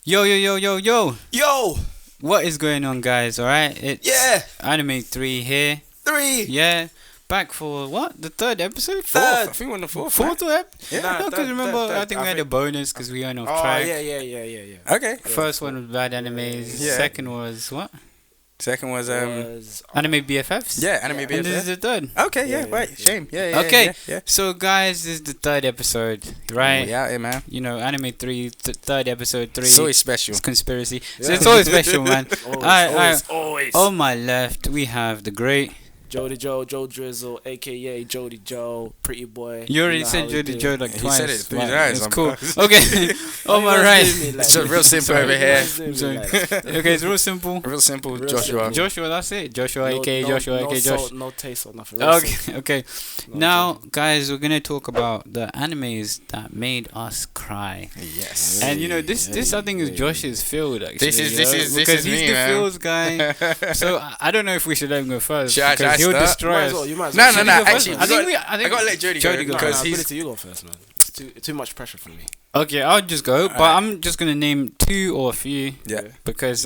Yo, yo, yo, yo, yo. Yo! What is going on, guys? Alright? It's Yeah! ANIME3 here. 3! Yeah. Back for what? The third episode? Third. I think we're on the fourth. Fourth ep? Yeah. No, because remember, I think we had a bonus because we went off Oh, track. yeah. Okay. First one was bad animes. Yeah. Second was what? Second was Anime BFFs? yeah, anime And this is BFF. the third. Okay, yeah, Yeah, right. yeah. Shame. Yeah. Okay. Yeah. So, guys, this is the third episode, right? Yeah, yeah, man. You know, ANIME3, third episode 3. It's always special. It's conspiracy. So Yeah. it's always special, man. Always. On my left, we have the great. Jody Joe, Joe Drizzle, aka Jody Joe, pretty boy. You already know said how we Jody do. Joe like He twice. said it 3 Wow, times, That's I'm cool. close. Okay. On my Why you right. guys doing me like It's a this? real simple over Why you here. guys doing me Sorry. like this? Okay, it's real simple. Real simple, Real Joshua. simple. Joshua, that's it. Joshua, aka Joshua, no aka salt, Josh. no taste or nothing. Real simple. Okay. No Now, joke. guys, we're gonna talk about the animes that made us cry. Yes. And you know, this I think is hey. Josh's field actually. This is- you this know, is- this because is he's me, the man. fields guy. So I don't know if we should let him go first Should I because he'll start? destroy Might us. as well, you might as No, well. no, Should no. we go first? Actually, I gotta let Jody Jody go go. because Nah, he's. Ability, you go first, man. It's too much pressure for me. Okay, I'll just go, but Alright. I'm just gonna name 2 or a few Yeah. because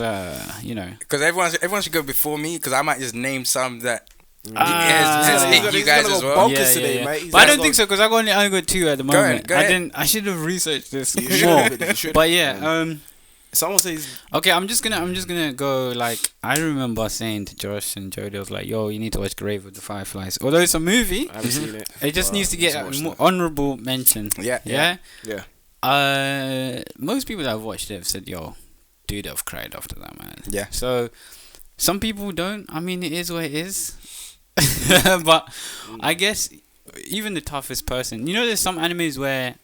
you know. Because everyone should go before me because I might just name some that. Ah. hit you guys as well. Bonkers today, mate. He's But I gonna don't think so because I only got 2 at the Go ahead, moment. go ahead. I should have researched this You should more. have, you should But have. yeah, Someone says okay, I'm just gonna go like I remember saying to Josh and Jody, I was like, "Yo, you need to watch Grave of the Fireflies." Although it's a movie, I haven't seen it. it just needs to get a more honorable mention. Yeah. Yeah. Yeah. Most people that have watched it have said, "Yo, dude, I've cried after that, man." Yeah. So some people don't. I mean, it is what it is. But I guess even the toughest person, you know, there's some animes where,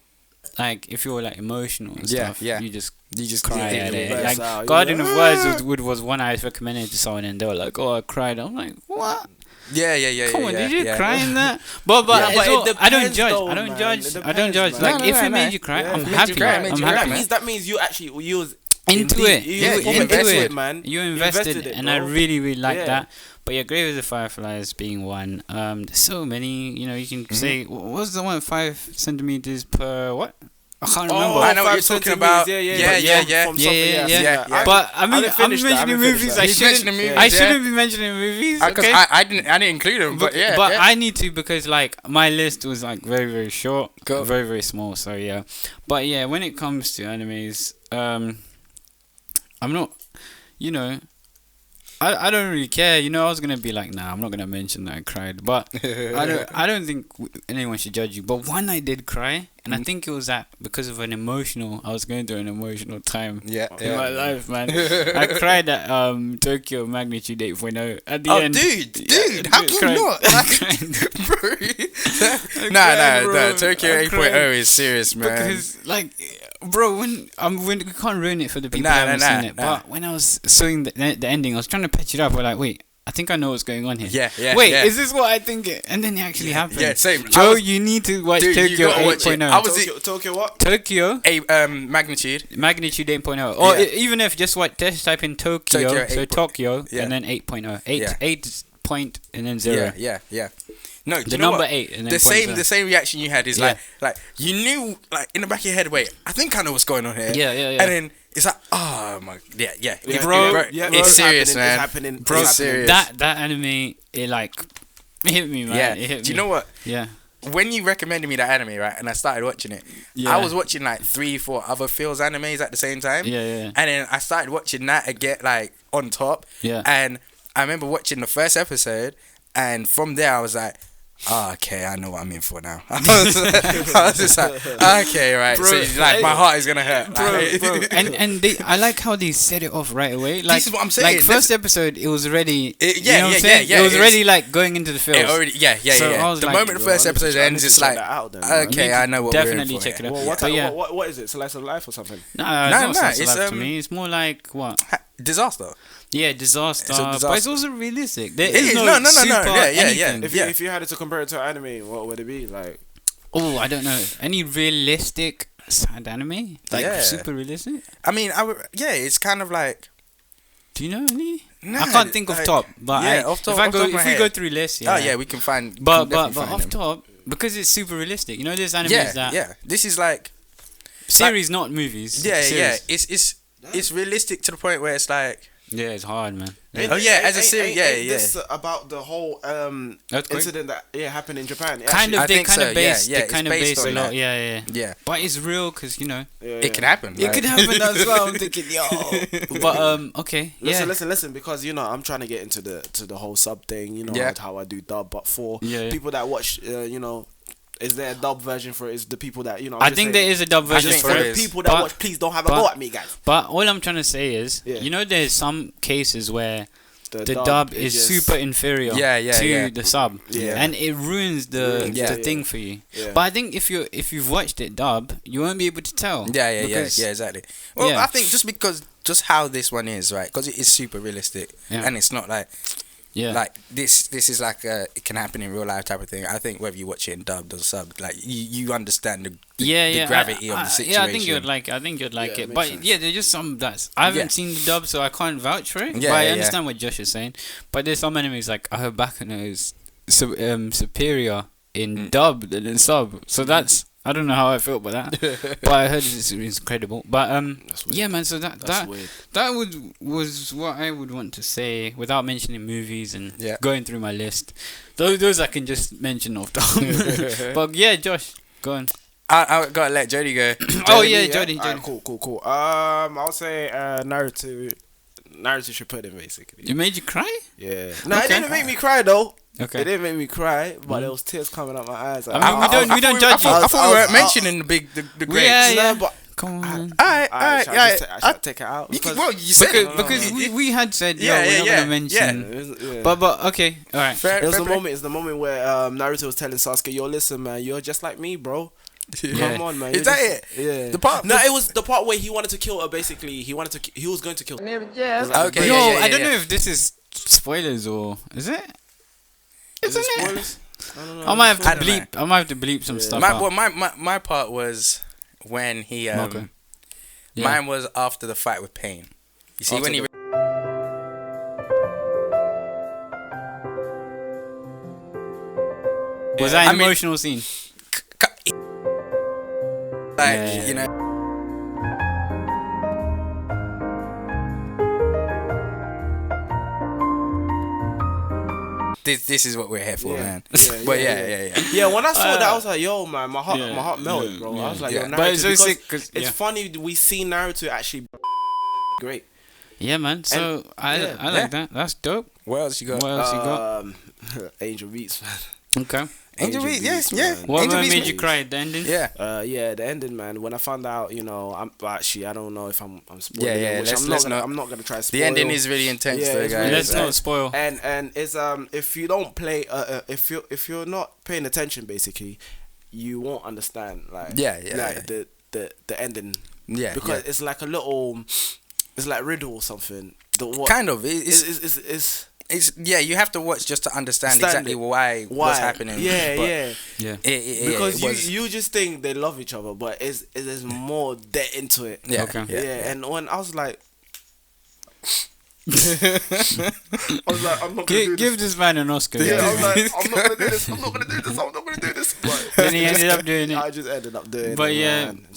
like, if you're like emotional and Yeah, stuff, yeah. you just You just cry yeah, at yeah, it. yeah. Like Out, you Garden know? of Words was one I recommended to someone, and they were like, "Oh, I cried." I'm like, "What? Yeah. Come on, yeah, did you yeah. cry in that?" But Yeah, it's but it all- I don't depends judge. though, I don't man. judge. It I don't judge. depends, Like man. if No, it no, made no. you cry, Yeah. I'm Made you happy. cry, made I'm you happy. cry, That man. means you actually you was Into it. Yeah, You you into invested it, it, man. You You invested, invested it, and I bro. really like Yeah. that. But yeah, Grave of the Fireflies being one. There's so many. You know, you can say what's the one 5 centimeters per what? I can't remember. I know what 5 you're talking centimeters, about. Yeah. Yeah, From something, yeah. But I mean, haven't I'm finished that, I mentioning haven't finished movies. that. I He's shouldn't. mentioning movies, I yeah. shouldn't be mentioning movies. Because Okay. I didn't include them, but yeah. But yeah. I need to because like my list was like very very short, Go. very very small. So yeah, but yeah, when it comes to animes, I'm not, you know, I don't really care. You know, I was gonna be like, nah, I'm not gonna mention that I cried, but I don't think anyone should judge you. But one I did cry, and I think it was that because of I was going through an emotional time. Yeah, In my life, man, I cried at Tokyo Magnitude 8.0 at the end. dude, how can you not? I Like, cried. bro. cried, Nah, bro. Tokyo I 8.0 cried. is serious, man. Because like, bro, when we can't ruin it for the people Nah, who haven't nah, seen it. nah. But when I was seeing the ending, I was trying to patch it up. We're like, wait, I think I know what's going on here. Yeah, Wait, yeah. is this what I think? And then it actually happened. Yeah, same. Joe, you need to watch Dude, you Tokyo gotta watch it. 8.0. I was- Tokyo what? Tokyo Magnitude. Magnitude 8.0. Or Yeah. even if just just type in Tokyo, Tokyo so 8. Tokyo, Yeah. and then 8.0. 8, Yeah. 8 point and then 0. Yeah. No, do The you know number what? 8 and then The point same, 0. the same reaction you had is Yeah. like you knew, like in the back of your head. Wait, I think I know what's going on here. Yeah. And then it's like, oh my, yeah. Yeah, Bro, yeah, it's serious, happening, man. It's happening. Bro, it's it's happening. serious. That anime, it like hit me, man. Yeah. It hit Do you me. know what? Yeah. When you recommended me that anime, right, and I started watching it, Yeah. I was watching like 3-4 other Phil's animes at the same time. Yeah. And then I started watching that again, like on top. Yeah. And I remember watching the first episode, and from there I was like, oh, okay, I know what I'm in for now. I was just like, okay, right. Bro, so it's like my heart is gonna hurt. Like, Bro. And I like how they set it off right away. Like, This is what I'm saying. Like first episode, it was already. It- you yeah, know what I'm yeah, saying? yeah, It was it's- already like going into the film. it already, yeah. So I was The like, moment the bro, first I need to episode check- I ends, need it's to check like, that out then, man. okay, I know what we're in Definitely for check here. it out. Well, But yeah. what is it? Slice of life or something? No, No, it's not it's, life to me. It's more like what? Disaster. Yeah, disaster. It's a But it's disaster. also realistic. There It is is. no, No. super Yeah. anything. If you had it to compare it to anime, what would it be like? Oh, I don't know. Any realistic sad anime? Like Yeah. super realistic? I mean, it's kind of like. Do you know any? Nah, I can't think of like- top, but yeah, off top- if I off go, top of my if we head. go through lists, yeah. Oh yeah, we can find. But we can definitely find off them. top, because it's super realistic. You know, there's animes Yeah, that yeah. This is like. series, not movies. Yeah. series. It's it's realistic to the point where it's like, Yeah, it's hard, man. as a series, This about the whole Earthquake? incident that happened in Japan. Kind of, I they think kind so, of based, yeah, they it's kind of based based a on lot, that. yeah. But it's real because it can happen. It could happen. That's why I'm thinking, yo. But okay, Listen, because I'm trying to get into the whole sub thing. How I do dub, but for people that watch, is there a dub version for it? Is the people that I think there is a dub version think for there it. is. People that watch, please don't have a go at me, guys. But all I'm trying to say is, there's some cases where the dub is just super inferior to the sub, and it ruins the thing for you. But I think if you've watched it dub, you won't be able to tell. Yeah, exactly. Well, I think just how this one is, right? Because it is super realistic, and it's not like. Yeah, like this is like it can happen in real life type of thing. I think whether you watch it in dubbed or sub, like you understand the gravity of the situation. Yeah, I think you'd like it. But sense. There's just some that's I haven't seen the dub, so I can't vouch for it. But I understand what Josh is saying. But there's some enemies like I heard Baccano is superior in dub than in sub. So that's I don't know how I feel about that, but I heard it's incredible. But man. So that was what I would want to say without mentioning movies and going through my list. Those I can just mention off top. But Josh, go on. I gotta let Jody go. Jody. Right, cool. I'll say Naruto. Naruto should put in basically. It made you cry? Yeah. No, it didn't make me cry though. Okay. It didn't make me cry, but there was tears coming out my eyes. I mean, we don't judge you. I thought we weren't mentioning the greats. Yeah. But come on. I should take it out. You said because we had said we're not gonna mention. But okay, all right. It's the moment where Naruto was telling Sasuke, "Yo, listen, man, you're just like me, bro. Come on, man." Is that it? Yeah. It was the part where he wanted to kill her. Basically, he was going to kill her. Okay. I don't know if this is spoilers or is it? Is it spoilers? I don't know. I might have to bleep some stuff. My part was when he mine was after the fight with Pain. You see when he was that an emotional scene? You know. This is what we're here for, man. But yeah. When I saw that, I was like, "Yo, man, my heart melted, bro." I was like, "Yo, Naruto." But it's so sick because it's funny we see Naruto actually great. Yeah, man. So I like that. That's dope. What else you got? Angel Beatz, man. Okay. Angel Beatz, yes. What made you cry at the ending? Yeah. The ending, man. When I found out, I'm actually I don't know if I'm spoiling. I'm not gonna try to spoil. The ending is really intense, though, guys. Let's not spoil. And it's if you don't play if you're not paying attention, basically, you won't understand the ending. Yeah. Because it's like a little, it's like riddle or something. Kind of. It's you have to watch just to understand exactly why what's happening. Because you just think they love each other, but there's more depth into it. And when I was like, I'm not gonna give this man an Oscar. Yeah, I was like, I'm not gonna do this. But then he ended up doing it. I just ended up doing it. But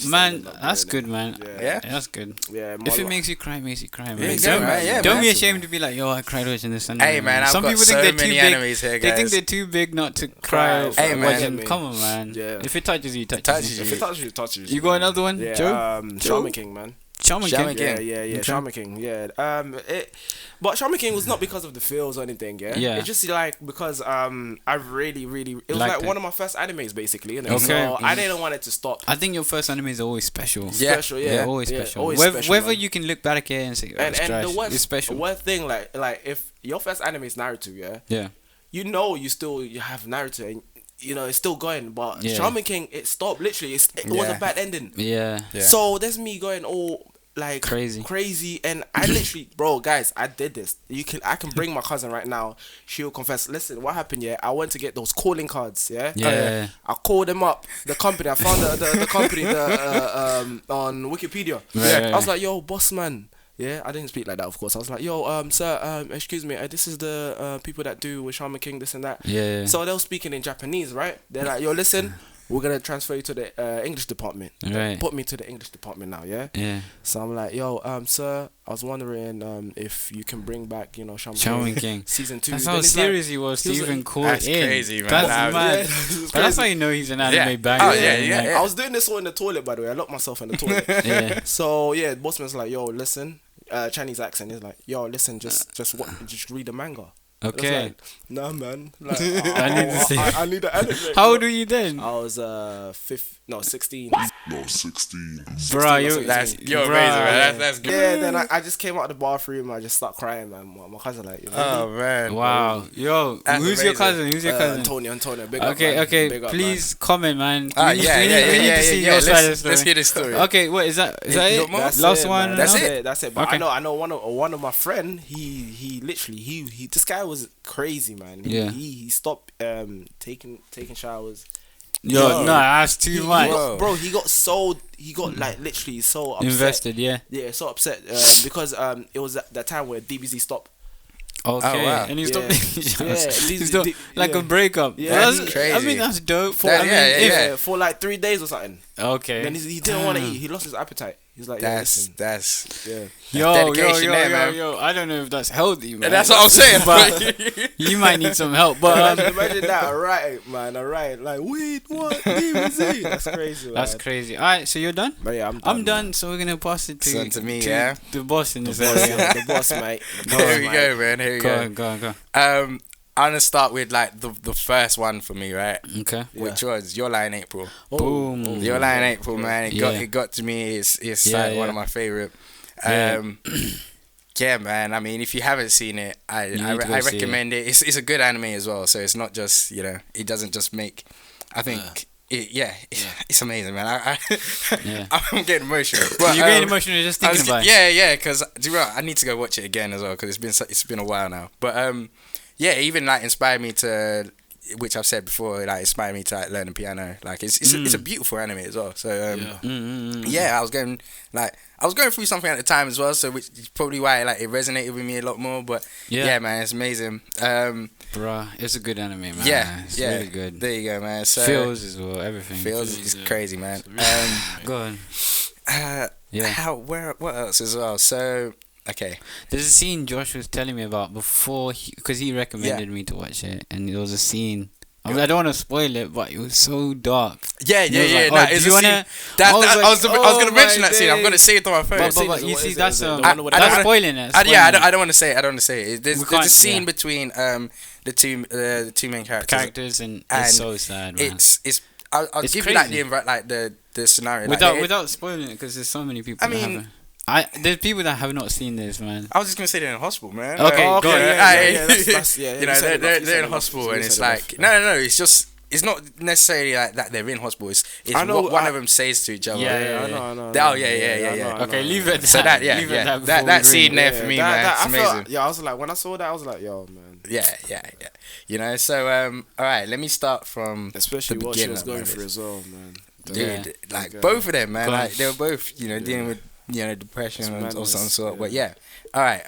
man, that's good, man. Yeah, that's good. Yeah, if it makes you cry, man. Don't be ashamed to be like, yo, I cried watching this. Hey, man, some people think they're too big. Here, they think they're too big not to cry. Hey, man, come on, man. Yeah. If it touches you, it touches you. If it touches you, it touches you. You got another one, Joe? Shaman King, man. Shaman King. Yeah. Shaman King. Yeah. But Shaman King was not because of the feels or anything. Yeah. It's just like because I really it was like one of my first animes basically. You know? Okay. So I didn't want it to stop. I think your first animes are always special. Yeah. They're always special. Whether you can look back here and say, oh, it's special. One thing like if your first anime is Naruto, yeah. You have Naruto and it's still going, but Shaman King, it stopped literally. It was a bad ending. Yeah. So there's me going all like crazy, and I literally, bro, guys, I did this. I can bring my cousin right now. She'll confess. Listen, what happened? Yeah, I went to get those calling cards. Yeah. I called them up. The company. I found the company on Wikipedia. I was like, yo, boss man. Yeah, I didn't speak like that, of course. I was like, yo, sir, excuse me, this is the people that do with Shaman King, this and that. Yeah. So they were speaking in Japanese, right? They're like, yo, listen, we're gonna transfer you to the English department. Right. Put me to the English department now, yeah. Yeah. So I'm like, yo, sir, I was wondering if you can bring back, Shaman King season 2. That's how serious he was to even call it in. Crazy, man. That's mad. Yeah, But that's how you know he's an anime banger. Oh, yeah. I was doing this all in the toilet, by the way. I locked myself in the toilet. Yeah. So yeah, the boss man's like, yo, listen, Chinese accent. He's like, yo, listen, just read the manga. Okay. Like, nah, man. Like, I need the anime. How old were you then? I was 16. No, 16. Bro, you're amazing, man. That's good. Yeah, then I just came out the bathroom. I just started crying, man. My cousin like, oh man, wow. Yo, who's your cousin? Antonio. Big up, okay, man. okay. Big up, Please comment, man. Yeah. We need to see your side of the story. Let's hear the story. Okay, what is that? Is that it? Last one. That's it. That's it. But Okay. I know one of my friend. He literally this guy was crazy, man. He stopped taking showers. Yo, no, that's too much. Bro, he got like literally so upset. Invested, yeah. Yeah, so upset because it was that time where DBZ stopped. Okay, oh, wow. and he stopped taking showers. Yeah, He stopped, like a breakup. Yeah, That's crazy. I mean, that's dope. For like 3 days or something. Okay. Then he didn't want to eat. He lost his appetite. He's like, That's Yo, man. I don't know if that's healthy, man. That's what I'm saying, but you might need some help. But imagine that, alright, man, alright. Like, wait, what? DBZ? That's crazy, man. that's crazy. All right, so you're done. But yeah, I'm done. So we're gonna pass it to me, the boss in this The boss, area. the boss, mate. Here we go, man. Here we go. Go. I'm gonna start with like the first one for me, right? Okay. Which was Your Lie in April. Boom. Your Lie in April, man. It got to me. It's like one of my favorite. Yeah, man. I mean, if you haven't seen it, I recommend it. It's a good anime as well. So it's not just it doesn't just make. I think. It's amazing, man. I'm getting emotional. But, You're getting emotional just thinking about it. Yeah, because I need to go watch it again as well because it's been a while now. But even like inspired me to, which I've said before, like inspired me to like learn the piano. Like it's a beautiful anime as well. So I was going through something at the time as well. So which is probably why like it resonated with me a lot more. But yeah man, it's amazing. Bruh, it's a good anime, man. It's really good. There you go, man. So feels as well, everything. Feels is crazy, man. Go on. What else as well? So okay, there's a scene Josh was telling me about before because he recommended me to watch it, and there was a scene. I don't want to spoil it, but it was so dark. Yeah. Like, It's a scene. I was gonna mention that scene. I'm gonna say it on my phone. But you see, that's that's spoiling it. I don't want to say it. There's a scene between the two main characters. And it's so sad, man. I'll give crazy. you like the scenario without spoiling it because there's so many people. There's people that have not seen this, man. I was just gonna say they're in hospital, man. Okay, go on. They're in hospital, and it's like no. It's not necessarily like that they're in hospital. It's what one of them says to each other. I know. Okay, leave it. So that scene there for me, man, it's amazing. I was like, when I saw that, I was like, yo, man. Yeah. So all right, let me start from especially the what beginning, she was going through as well, man. Dude, like both of them, man. Like they were both, dealing with depression or some sort. But yeah, all right.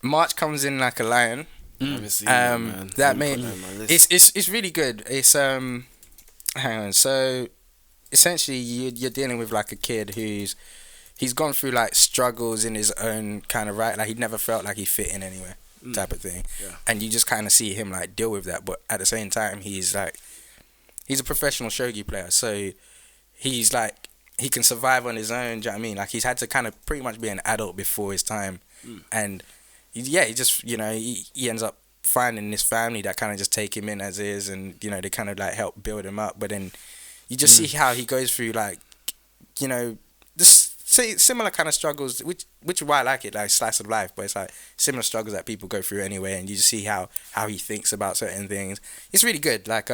March comes in like a lion. That made it's really good. It's hang on. So essentially, you're dealing with like a kid he's gone through like struggles in his own kind of right. Like he never felt like he fit in anywhere, type of thing. Yeah. And you just kind of see him like deal with that. But at the same time, he's a professional shogi player, so he's like he can survive on his own. Do you know what I mean? Like he's had to kind of pretty much be an adult before his time, and he just he ends up finding this family that kind of just take him in as is, and they kind of like help build him up. But then you just see how he goes through like this similar kind of struggles, which is why I like it, like slice of life. But it's like similar struggles that people go through anyway, and you just see how he thinks about certain things. It's really good. Like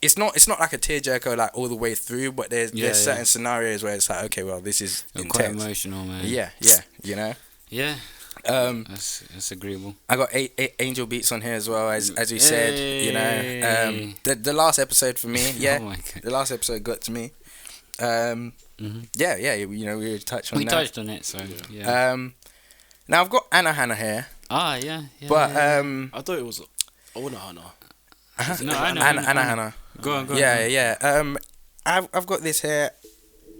it's not like a tearjerker like all the way through, but there's certain scenarios where it's like, okay, well, this is intense. Quite emotional, man. Yeah. Yeah. That's agreeable. I got Angel Beatz on here as well, as we said. The last episode for me, Oh my God. the last episode got to me. We touched on that. We touched on it, so yeah. Now I've got Anohana here. Yeah. But I thought it was Anohana. No, I know. Anohana. Go on. Yeah. I've got this here.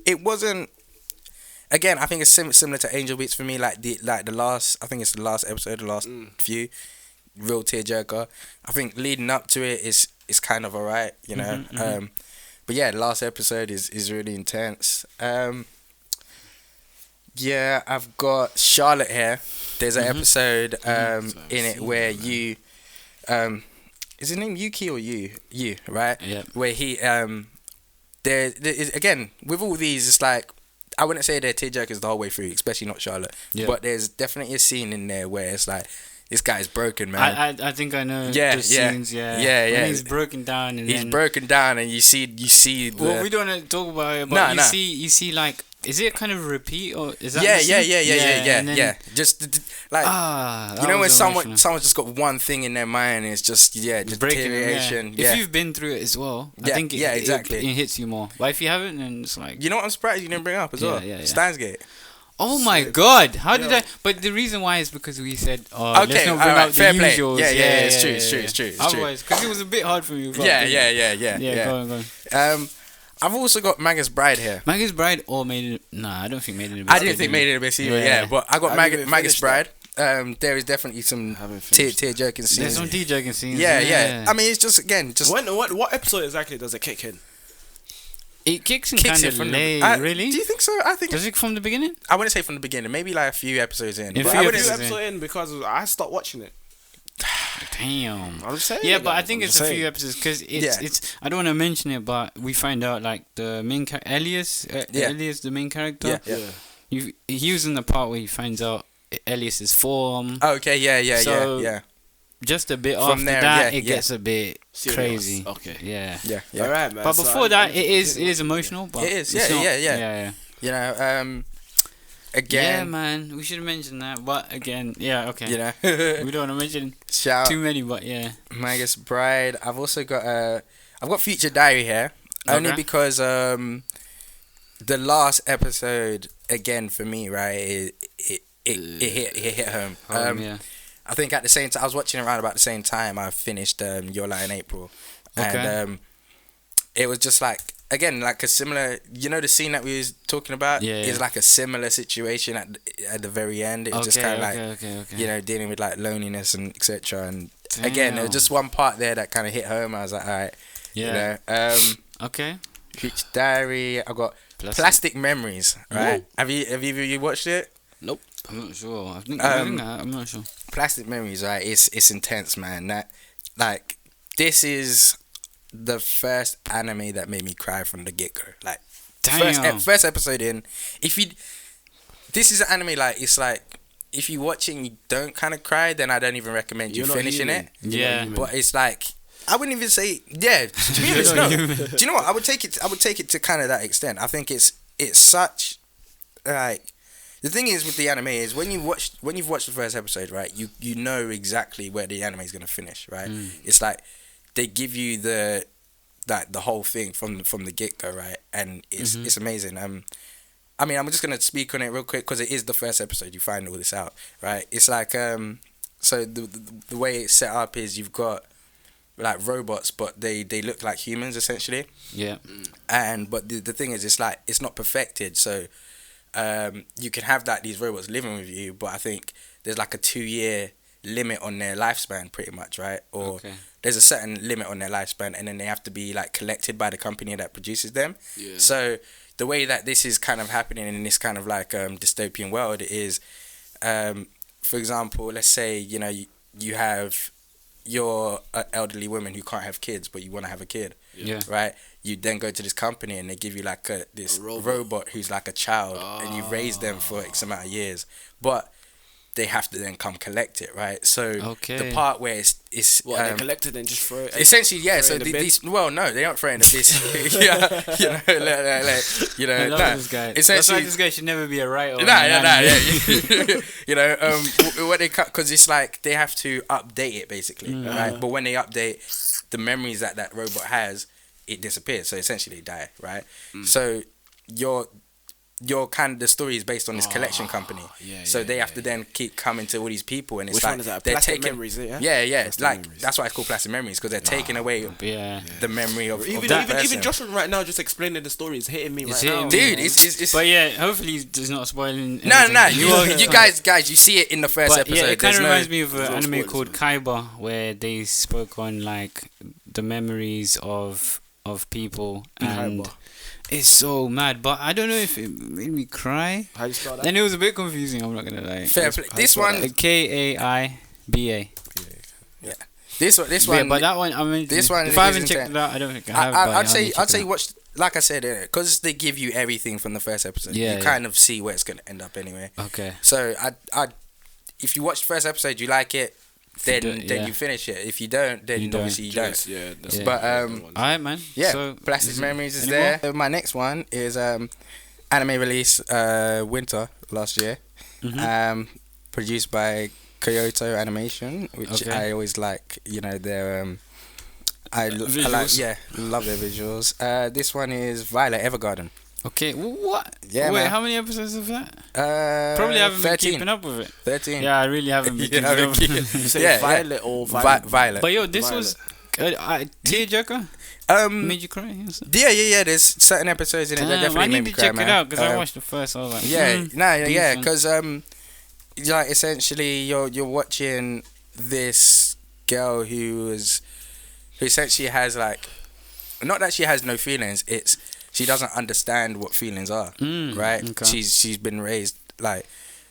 It wasn't. Again, I think it's similar to Angel Beats for me. Like the last, I think it's the last episode, the last few, real tearjerker. I think leading up to it is kind of alright, you know. But yeah, the last episode is really intense. Yeah, I've got Charlotte here. There's an episode in it where you, is his name Yuki or you, right? Yeah. Where he there again with all these, it's like, I wouldn't say they're tearjerkers the whole way through, especially not Charlotte. Yeah. But there's definitely a scene in there where it's like, this guy's broken, man. I think I know the scenes, when he's broken down and you see the... Well, we don't want to talk about it, but you see like, is it kind of a repeat or is that yeah. Just like, you know when someone's just got one thing in their mind, and it's just deterioration. If you've been through it as well, I think exactly it hits you more. But if you haven't, then it's like, you know what, I'm surprised you didn't bring up as well. Steins Gate. Oh my God! How did I? But the reason why is because we said, let's not bring up the usuals. Yeah, it's true. Otherwise, because it was a bit hard for me. Yeah. Go on. I've also got Magus Bride here. Magus Bride or Made in... Nah, I don't think Made in Abyss. I didn't think Made in Abyss either, yeah. But I got Magus Bride. There is definitely some tear-jerking scenes. There's some tear-jerking scenes. Yeah. I mean, it's just, again... What episode exactly does it kick in? It kicks in kind of late, really? Do you think so? I think... Does it from the beginning? I wouldn't say from the beginning. Maybe like a few episodes in. I wouldn't say episode in because I stopped watching it. Damn. I'm saying. Yeah, but I think it's a few episodes because it's. I don't want to mention it, but we find out like the main Elias, Elias, the main character. He was in the part where he finds out Elias's form. Okay. Yeah. Just a bit from after that, it gets a bit crazy. Okay. Yeah. All right, man. But before that, it is emotional. But it is. Yeah. You know. Again, yeah, man, we should have mentioned that, but again, okay. You know, we don't want to mention too many, but yeah. Magus Bride. I've also got Future Diary here, only because the last episode again for me, right? It hit home. I think at the same time I was watching around about the same time I finished Your Lie in April, and it was just like. Again, like a similar, you know, the scene that we was talking about is like a similar situation at the very end. It was just kind of like, you know, dealing with like loneliness and etc. And again, there was just one part there that kind of hit home. I was like, all right, you know, Future Diary. I got Plastic Memories. Right? Have you watched it? Nope. I'm not sure. I'm not sure. Plastic Memories, right? It's intense, man. That like this is the first anime that made me cry from the get-go. Like, first episode in. This is an anime, like, it's like, if you watch it and you don't kind of cry, then I don't even recommend you finishing it. Yeah. But it's like, I wouldn't even say, to be honest, no. Do you know what? I would take it to kind of that extent. I think it's such, like, the thing is with the anime is when you've watched the first episode, right, you know exactly where the anime is going to finish, right? It's like, they give you the whole thing from the get go, right? And it's amazing. I mean, I'm just gonna speak on it real quick because it is the first episode. You find all this out, right? It's like so the way it's set up is you've got like robots, but they look like humans essentially. Yeah. But the thing is, it's like it's not perfected, so you can have these robots living with you, but I think there's like a 2-year limit on their lifespan pretty much, right? Or there's a certain limit on their lifespan, and then they have to be like collected by the company that produces them. So the way that this is kind of happening in this kind of like dystopian world is, for example, let's say, you know, you have your elderly woman who can't have kids, but you want to have a kid, right? You then go to this company and they give you like this robot who's like a child, and you raise them for X amount of years, but they have to then come collect it, right? So the part where it's they collect it and just throw it. Essentially, yeah. So these, well, no, they aren't throwing the this. You know, this guy. Essentially, this guy should never be a writer. You know, what they cut because it's like they have to update it basically, right? But when they update the memories that robot has, it disappears. So essentially, they die, right? So the story is based on this collection company. So they have to then keep coming to all these people, and it's Which like one is that? they're Plastic taking memories, yeah. Plastic memories. That's why it's called plastic memories, because they're taking away the memory of even Joshua right now just explaining the story is hitting me right now, dude. It's but yeah, hopefully it's not spoiling. No. You guys, you see it in the first episode. Yeah, it kind of reminds me of an anime called Kaiba, where they spoke on like the memories of people, and it's so mad. But I don't know if it made me cry. How you spell that? And it was a bit confusing. I'm not gonna lie. Fair play. This one, Kaiba. Yeah. This one. Yeah, but that one, I mean, this one. If I haven't checked it out, I don't think I have. I'd say watch. Like I said, because they give you everything from the first episode. You kind of see where it's gonna end up anyway. Okay. So if you watch the first episode, you like it, then you finish it. If you don't, then obviously you don't. Yeah. But alright, man. Yeah. So, Plastic Memories is there. My next one is anime release winter last year. Produced by Kyoto Animation, which I always like. You know, their I love their visuals. This one is Violet Evergarden. Okay, what? Yeah, Wait, man. how many episodes of that? Probably haven't 13. been keeping up with it. 13. Yeah, I really haven't been keeping up with it. You say Violet or Violet? Violet. But yo, this was tearjerker. Made you cry? Yeah. There's certain episodes in it that definitely made me cry, I need to check it out because I watched the first. I was like, because like essentially you're watching this girl who essentially has like, not that she has no feelings, it's she doesn't understand what feelings are, right? Okay. She's been raised like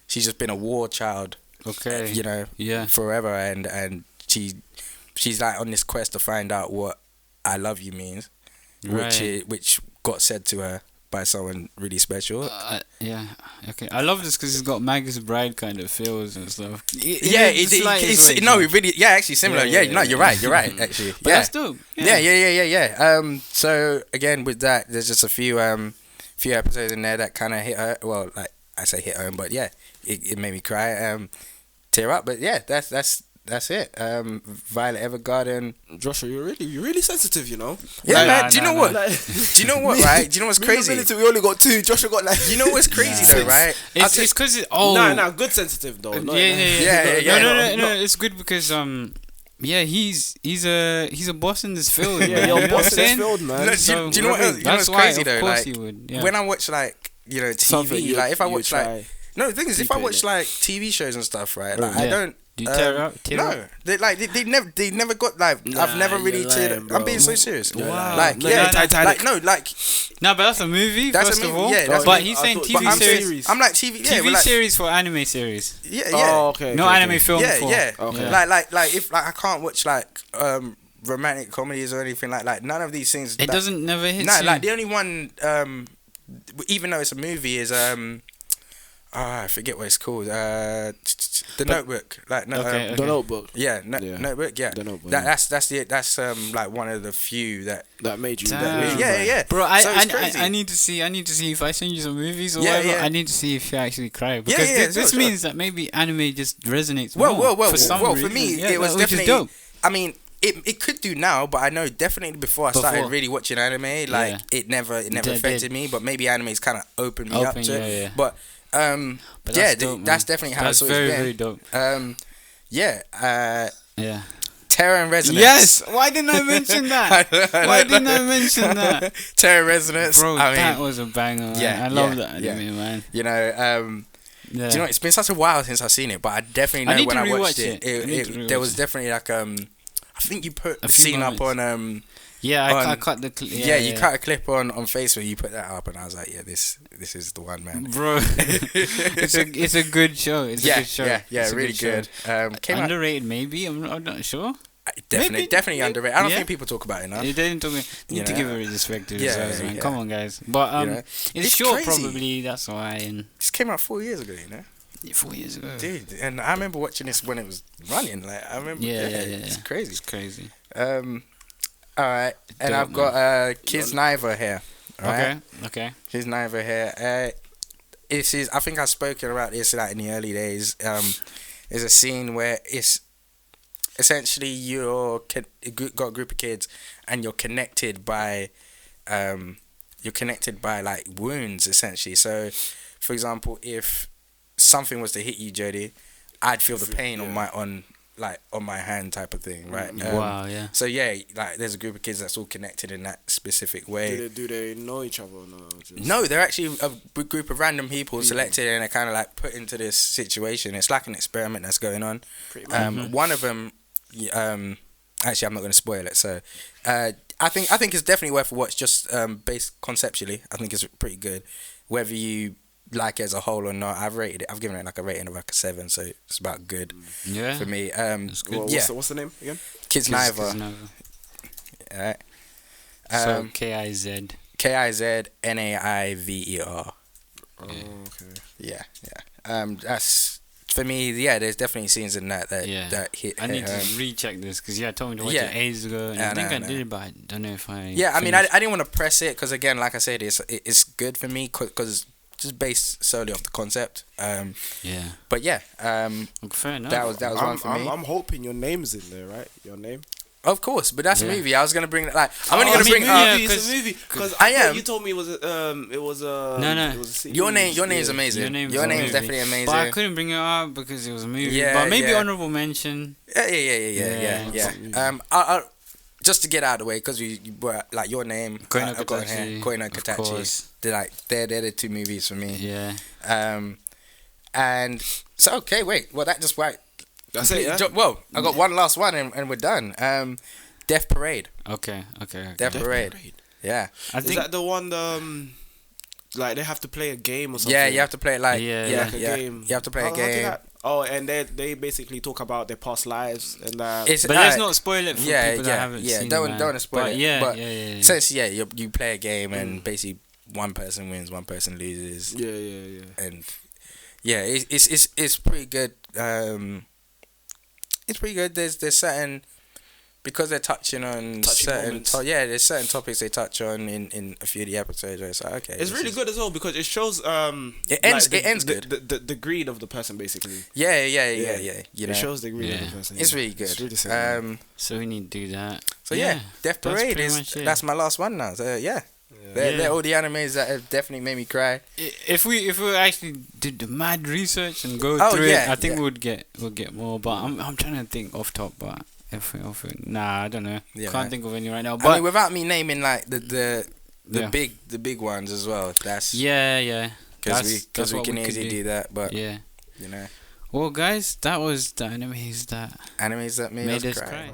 she's just been a war child, you know, forever, and she's like on this quest to find out what I love you means, which got said to her by someone really special. Okay. I love this because it's got Magus Bride kind of feels and stuff. It really, actually similar. You're right, actually. But that's dope. Yeah. So again, with that, there's just a few episodes in there that kind of hit her. Well, like I say hit home, but yeah, it made me cry, tear up. But yeah, that's it. Violet Evergarden. Joshua, you're really sensitive, you know. Yeah, man. Do you know what? Do you know what? Right? Do you know what's crazy? We only got 2. Joshua got like. You know what's crazy though, right? It's because it's good sensitive though. No, it's good because he's a boss in this field. You're a boss in this field, man. Do you know what's crazy though? Like when I watch like TV, like if I watch like the thing is if I watch like TV shows and stuff, right? Like I don't. Do you tear up? No, they never got like I've never really teared. I'm being so serious. Wow. No, but that's a movie. That's first a movie. Of all. Yeah, but he's saying TV series. I'm like TV. Yeah, TV series for anime series. Yeah. Oh, okay. No anime film. Yeah. Okay. Like if like I can't watch like romantic comedies or anything like none of these things. It doesn't never hit. No, like the only one even though it's a movie is I forget what it's called. The Notebook. Like The Notebook. Yeah, Notebook. Yeah, The Notebook. That's it. That's like one of the few that made you. Yeah. Bro, so I need to see if I send you some movies or whatever. I need to see if you actually cry because this means that maybe anime just resonates. Well, for some reason. For me, it was definitely dope. I mean, it could do now, but I know definitely before I started really watching anime, like it never affected me. But maybe anime's kind of opened me up to it. But that's dope, that's definitely how it's always been. Very dope. Terror and Resonance. Yes. Why didn't I mention that? Terror and Resonance. Bro, that was a banger. Man. Yeah, I love that anime, man. You know, do you know, it's been such a while since I've seen it, but I definitely know when I watched it, there was definitely like I think you put the scene up on I cut the clip. You cut a clip on Facebook. You put that up, and I was like, this is the one, man. Bro, it's a good show. It's a good show. Yeah, really good. Underrated, maybe. I'm not sure. Definitely underrated. I don't think people talk about it enough. They didn't talk. Need to give it respect to themselves, man. Come on, guys. But it's short, crazy. Probably that's why. And this came out 4 years ago, you know. 4 years ago, dude. And I remember watching this when it was running. Like I remember. It's crazy. It's crazy. All right, and I've got Kiznaiver here. Right? Okay. Kiznaiver here. This is. I think I've spoken about this like in the early days. There's a scene where it's essentially you've got a group of kids and you're connected by you're connected by like wounds essentially. So, for example, if something was to hit you, Jody, I'd feel the pain on my hand type of thing, right? Wow, yeah. So yeah, like there's a group of kids that's all connected in that specific way. Do they know each other or no? No, they're actually a group of random people selected and they're kind of like put into this situation. It's like an experiment that's going on. One of them, actually, I'm not going to spoil it. So, I think it's definitely worth a watch. Just based conceptually, I think it's pretty good. Whether you like it as a whole or not, I've given it like a rating of like a 7, so it's about good for me. What's the name again? Kiznaiver. Alright. So Kiznaiver. Kiznaiver. Oh, okay. Yeah. That's for me. Yeah, there's definitely scenes in that hit. I need to recheck this because I told me to watch it ages ago, and I think I did, but I don't know if I. Yeah, I mean, I didn't want to press it because again, like I said, it's good for me because just based solely off the concept. But yeah. Fair enough. That was one for me. I'm hoping your name's in there, right? Your name. Of course, but that's a movie. I was gonna bring I'm only gonna bring it's a movie because you told me it was a Your name is amazing. Your name is definitely amazing. But I couldn't bring it up because it was a movie. Yeah, but maybe honorable mention. Yeah. I'll just to get out of the way because we were like your name. Koino Katachi. They're the two movies for me. Yeah. And so okay, wait. Well, that just right. That's it. Yeah? Well, I got one last one and we're done. Death Parade. Okay. Death Parade. Yeah. Is that the one? Like they have to play a game or something. Yeah, you have to play it like a game. You have to play a game. And they basically talk about their past lives and that. But let's not spoil it for people that haven't seen it. Don't spoil it. But essentially, you play a game and basically one person wins, one person loses. Yeah. And yeah, it's pretty good. It's pretty good. There's certain, because they're touching on there's certain topics they touch on in a few of the episodes where it's like, okay, it's really good as well because it shows it ends good. The greed of the person basically. Yeah. You know? It shows the greed of the person. It's really good. It's really so we need to do that. So Death Parade that's my last one now. So they're all the animes that have definitely made me cry. If we actually did the mad research and go through it, I think we'll get more. But I'm trying to think off top, but I don't know. Can't think of any right now. But I mean, without me naming like the big ones as well. That's because we can easily do that. But you know. Well, guys, that was the animes that made us cry.